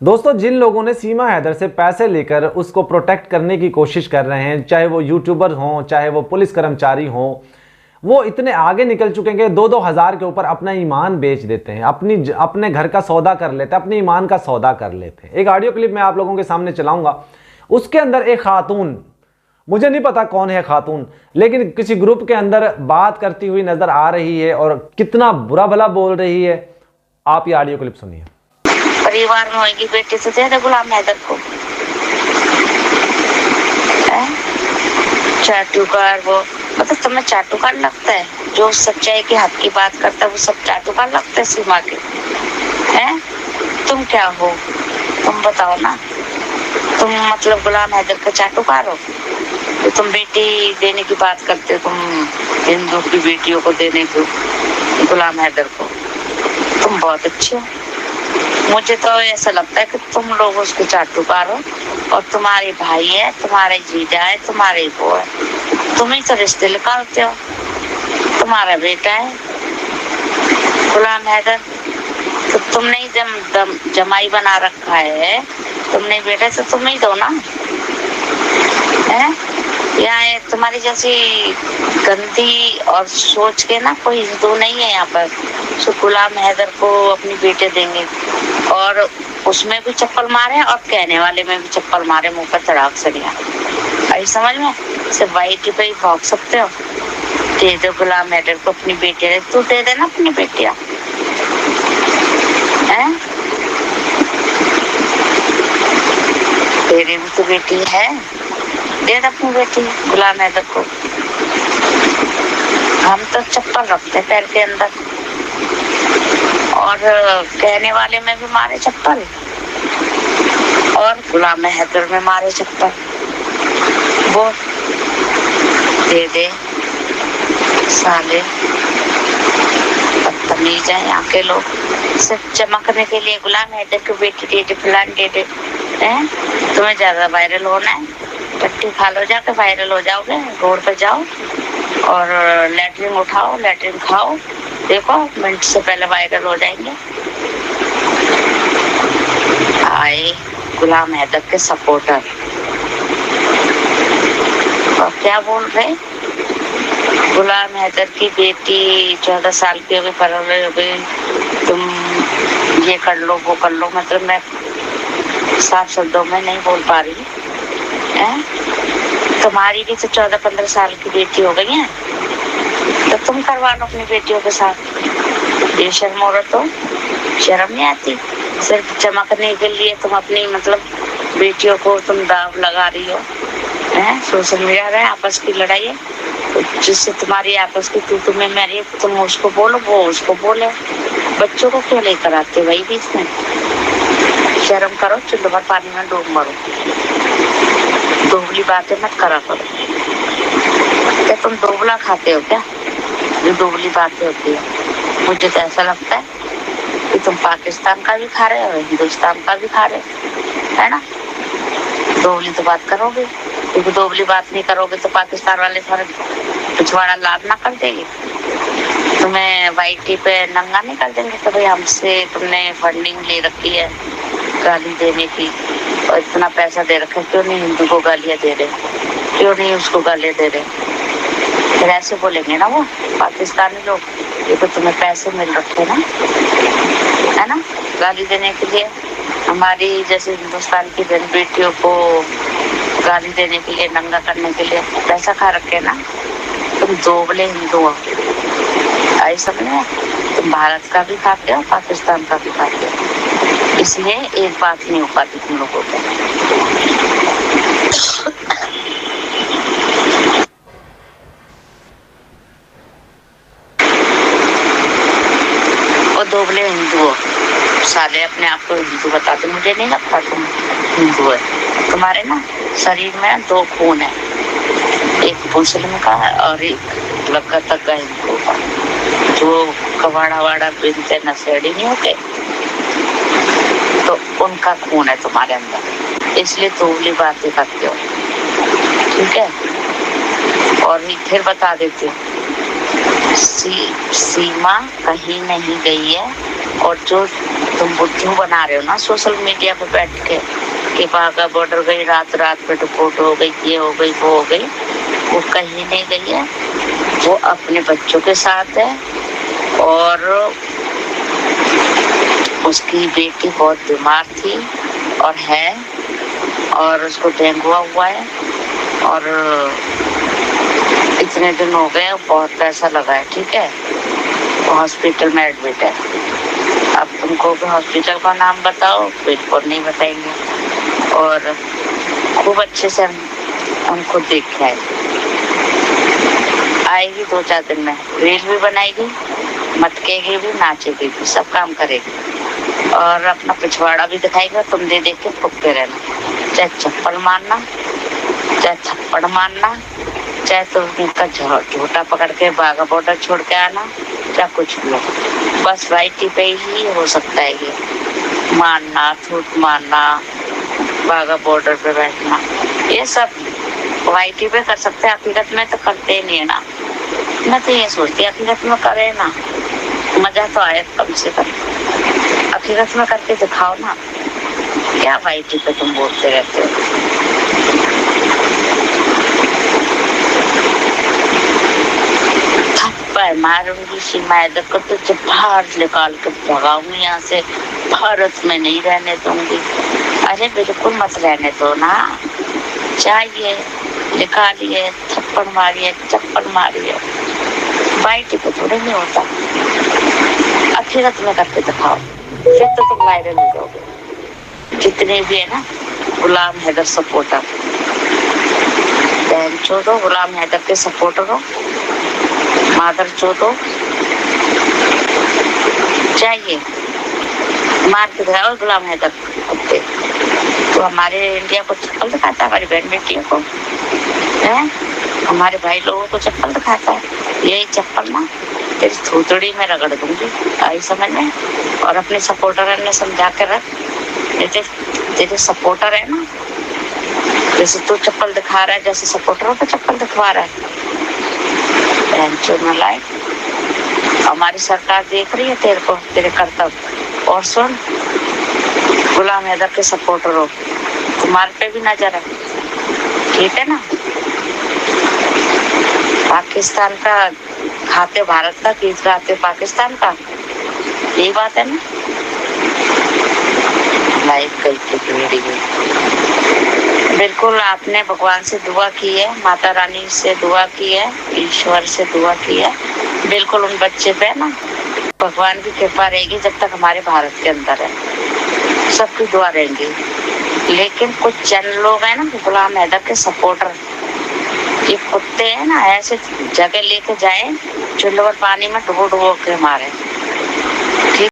दोस्तों, जिन लोगों ने सीमा हैदर से पैसे लेकर उसको प्रोटेक्ट करने की कोशिश कर रहे हैं, चाहे वो यूट्यूबर हों, चाहे वो पुलिस कर्मचारी हों, वो इतने आगे निकल चुके हैं कि 2-2 हज़ार के ऊपर अपना ईमान बेच देते हैं, अपने घर का सौदा कर लेते हैं, अपने ईमान का सौदा कर लेते हैं। एक ऑडियो क्लिप मैं आप लोगों के सामने चलाऊंगा। उसके अंदर एक खातून, मुझे नहीं पता कौन है खातून, लेकिन किसी ग्रुप के अंदर बात करती हुई नजर आ रही है और कितना बुरा भला बोल रही है। आप ये ऑडियो क्लिप सुनिए। परिवार में होगी बेटे से दे दे गुलाम हैदर को चाटुकार। वो मतलब तुम्हें चाटुकार लगता है? जो सच्चाई के हक की बात करता है वो सब चाटुकार लगता है सीमा के? हैं तुम क्या हो? तुम बताओ ना। तुम मतलब गुलाम हैदर का चाटुकार हो? तो तुम बेटी देने की बात करते हो, तुम हिंदू की बेटियों को देने को, गुलाम हैदर को। तुम बहुत अच्छे हो। मुझे तो ऐसा लगता है कि तुम लोग उसके चाटुकार हो और तुम्हारे भाई है, तुम्हारे जीजा है, तुम्हारे वो है, तुम ही तो रिश्ते निकालते हो। तुम्हारा बेटा है गुलाम हैदर, तो तुमने ही जमाई बना रखा है। तुमने बेटा तो तुम ही दो ना। है यहाँ तुम्हारी जैसी गंदी और सोच के ना कोई हिंदू नहीं है यहाँ पर तो गुलाम हैदर को अपनी बेटे देंगे। और उसमें भी चप्पल मारे और कहने वाले में भी चप्पल मारे, मुंह पर तड़ाक से नहीं आई समझ में। सिर्फ वाइट पे ही भौंक सकते हो। दे दो गुलाम हैदर को अपनी बेटी। तू दे देना अपनी बेटियां। तेरी भी तो बेटी है, दे दे अपनी बेटी गुलाम हैदर को। हम तो चप्पल रखते पैर के अंदर और कहने वाले में भी मारे चप्पल और गुलाम हैदर में मारे चप्पल। वो दे दे साले बदतमीज है यहाँ के लोग। सिर्फ चमकने के लिए गुलाम हैदर की बेटी दे दे, फलान दे दे। तुम्हें ज्यादा वायरल होना है, पट्टी खा लो, जाके वायरल हो जाओगे। रोड पे जाओ और लैटरिन उठाओ, लैटरिन खाओ, देखो मिनट से पहले वायरल हो जाएंगे। आए गुलाम हैदर के सपोर्टर और क्या बोल रहे? गुलाम हैदर की बेटी 14 साल की हो गई, परवरिश हो गई, तुम ये कर लो वो कर लो। मतलब मैं साफ शब्दों में नहीं बोल पा रही है। तुम्हारी भी तो 14-15 साल की बेटी हो गई है, तो तुम करवा लो अपनी बेटियों के साथ। बेशर्म औरत हो, शर्म नहीं आती? सिर्फ चमकने के लिए तुम अपनी मतलब बेटियों को तुम दाव लगा रही हो। सोशल मीडिया में आपस की लड़ाई है, तो जिससे तुम्हारी आपस की तू तुम्हें मेरी, तुम उसको बोलो वो उसको बोले। बच्चों को क्यों लेकर आते भाई बीच में? शर्म करो, चुल्लू भर पानी में डूब मरो। दोगली बातें मत करा करो। क्या तुम दोगला खाते हो क्या? जो दोगली बातें होती है। मुझे तो ऐसा लगता है कि तुम पाकिस्तान का भी खा रहे हो, हिंदुस्तान का भी खा रहे हो, है ना? दोगली तो बात करोगे, क्योंकि दोगली बात नहीं करोगे तो पाकिस्तान वाले तुम्हारे पिछवाड़ा लाल ना कर देंगे, तुम्हें वाईटी पे नंगा नहीं कर देंगे। तो भाई हमसे तुमने फंडिंग ले रखी है गाली देने की और इतना पैसा दे रखा है, क्यों नहीं हिंदू को गालियां दे रहे, क्यों नहीं उसको गालियां दे रहे? फिर ऐसे बोलेंगे ना वो पाकिस्तानी लोग, ये तो तुम्हें पैसे मिल रखे ना, है ना, गाली देने के लिए। हमारी जैसे हिंदुस्तान की बहन बेटियों को गाली देने के लिए, नंगा करने के लिए पैसा खा रखे ना। तुम दोगले हिंदू हो, आई समझ में? तुम भारत का भी खाते हो, पाकिस्तान का भी खाते हो, इसलिए एक बात नहीं हो पाती तुम लोगों को। वो दोगले हिंदू हो साले, अपने आप को हिंदू बताते। मुझे नहीं लगता तुम हिंदू है। तुम्हारे ना शरीर में 2 खून है, एक मुस्लिम का है और एक लक्का तक्का हिंदू का। जो कवाड़ा वाड़ा बिनते नशेड़ी नहीं होते, तो उनका खून है तुम्हारे अंदर, इसलिए दोगली बातें करते हो, ठीक है? और फिर बता देती हूँ, सीमा कहीं नहीं गई है और जो तुम बुद्धू बना रहे हो ना सोशल मीडिया पे बैठ के कि वाघा बॉर्डर गई, रात रात पे रिपोर्ट हो गई, ये हो गई, वो हो गई। वो कहीं नहीं गई है, वो अपने बच्चों के साथ है। और उसकी बेटी बहुत बीमार थी और है, और उसको डेंगू हुआ है, और इतने दिन हो गए, बहुत पैसा लगा है, ठीक है। वो हॉस्पिटल में एडमिट है। अब तुमको भी हॉस्पिटल का नाम बताओ, बिल्कुल नहीं बताएंगे। और खूब अच्छे से हम खुद देख के आएगी 2-4 दिन में, रील भी बनाएगी, मटकेगी भी, नाचेगी भी, सब काम करेगी। और अपना पिछवाड़ा भी दिखाएगा, तुम दे देख के फुकते रहना, चाहे चप्पल मारना, चाहे थप्पड़ मारना, चाहे तुम उनका झूठा पकड़ के वाघा बॉर्डर छोड़ के आना, चाहे कुछ भी हो। बस वाईटी पे ही हो सकता है ये मारना, थूक मारना, वाघा बॉर्डर पे बैठना, ये सब वाईटी पे कर सकते हैं। हकीकत में तो करते ही नहीं है ना। मैं तो ये सोचती हकीकत में करे ना, मजा तो आए कम से कम। हकीकत में करके दिखाओ ना, क्या वाईटी पे तुम बोलते रहते हो। थप्पड़ मारूंगी सीमा हैदर को तो जब बाहर निकाल के भगाऊंगी यहाँ से, भारत में नहीं रहने दूंगी। अरे बिल्कुल मत रहने दो ना, चाहिए निकालिए, थप्पड़ मारिए, चप्पड़ मारिए, वाईटी पे थोड़े नहीं होता। हकीकत में करके दिखाओ, फिर तो तुम वायरल हो जाओगे। जितने भी है ना गुलाम हैदर सपोर्टर, बहन चोदो गुलाम हैदर के सपोर्टर हो, मादर चोदो, चाहिए मार के दिखाओ गुलाम हैदर कुत्ते। तो हमारे इंडिया को चप्पल दिखाता है, हमारी बहन बेटियों को है, हमारे भाई लोगों को चप्पल दिखाता है। यही चप्पल ना तेरी थूथड़ी में रगड़ दूंगी, आई समझ में। और अपने सपोर्टर ने समझा कर रख, तेरे सपोर्टर है ना, जैसे तू चप्पल दिखा रहा है, जैसे सपोर्टरों को चप्पल दिखवा रहा है, हमारी सरकार देख रही है तेरे को, तेरे कर्तव्य। और सुन, गुलाम हैदर के सपोर्टर हो, तुम्हारे पे भी नजर है, ठीक है ना। पाकिस्तान का खाते भारत का, गीत गाते पाकिस्तान का, यही बात है ना। लाइफ गई बिल्कुल। आपने भगवान से दुआ की है, माता रानी से दुआ की है, ईश्वर से दुआ की है, बिल्कुल उन बच्चे पे ना भगवान की कृपा रहेगी जब तक हमारे भारत के अंदर है, सबकी दुआ रहेंगी। लेकिन कुछ चैनल लोग हैं ना गुलाम हैदर के सपोर्टर, ये कुत्ते हैं ना, ऐसे जगह लेके जाए चुल्लवर पानी में डुबो डुबो के मारे,